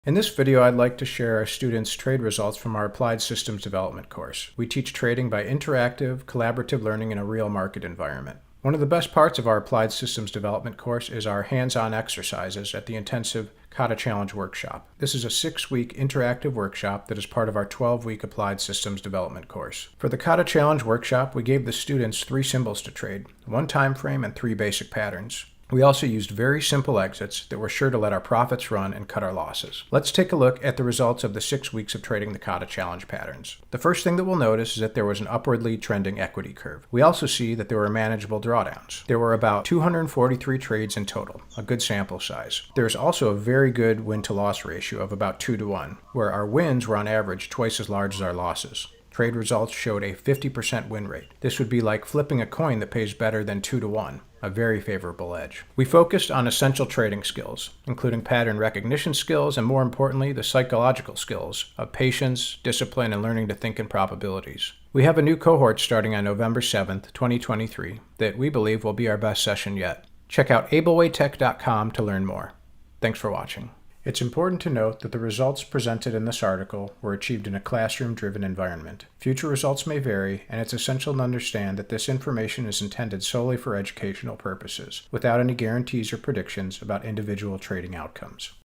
In this video, I'd like to share our students' trade results from our Applied Systems Development course. We teach trading by interactive, collaborative learning in a real market environment. One of the best parts of our Applied Systems Development course is our hands-on exercises at the intensive CATA Challenge workshop. This is a 6-week interactive workshop that is part of our 12-week Applied Systems Development course. For the CATA Challenge workshop, we gave the students 3 symbols to trade, 1 time frame, and 3 basic patterns. We also used very simple exits that were sure to let our profits run and cut our losses. Let's take a look at the results of the 6 weeks of trading the CATA Challenge patterns. The first thing that we'll notice is that there was an upwardly trending equity curve. We also see that there were manageable drawdowns. There were about 243 trades in total, a good sample size. There is also a very good win-to-loss ratio of about 2 to 1, where our wins were on average twice as large as our losses. Trade results showed a 50% win rate. This would be like flipping a coin that pays better than 2 to 1. A very favorable edge. We focused on essential trading skills, including pattern recognition skills and, more importantly, the psychological skills of patience, discipline, and learning to think in probabilities. We have a new cohort starting on November 7th, 2023 that we believe will be our best session yet. Check out AblewayTech.com to learn more. Thanks for watching. It's important to note that the results presented in this article were achieved in a classroom-driven environment. Future results may vary, and it's essential to understand that this information is intended solely for educational purposes, without any guarantees or predictions about individual trading outcomes.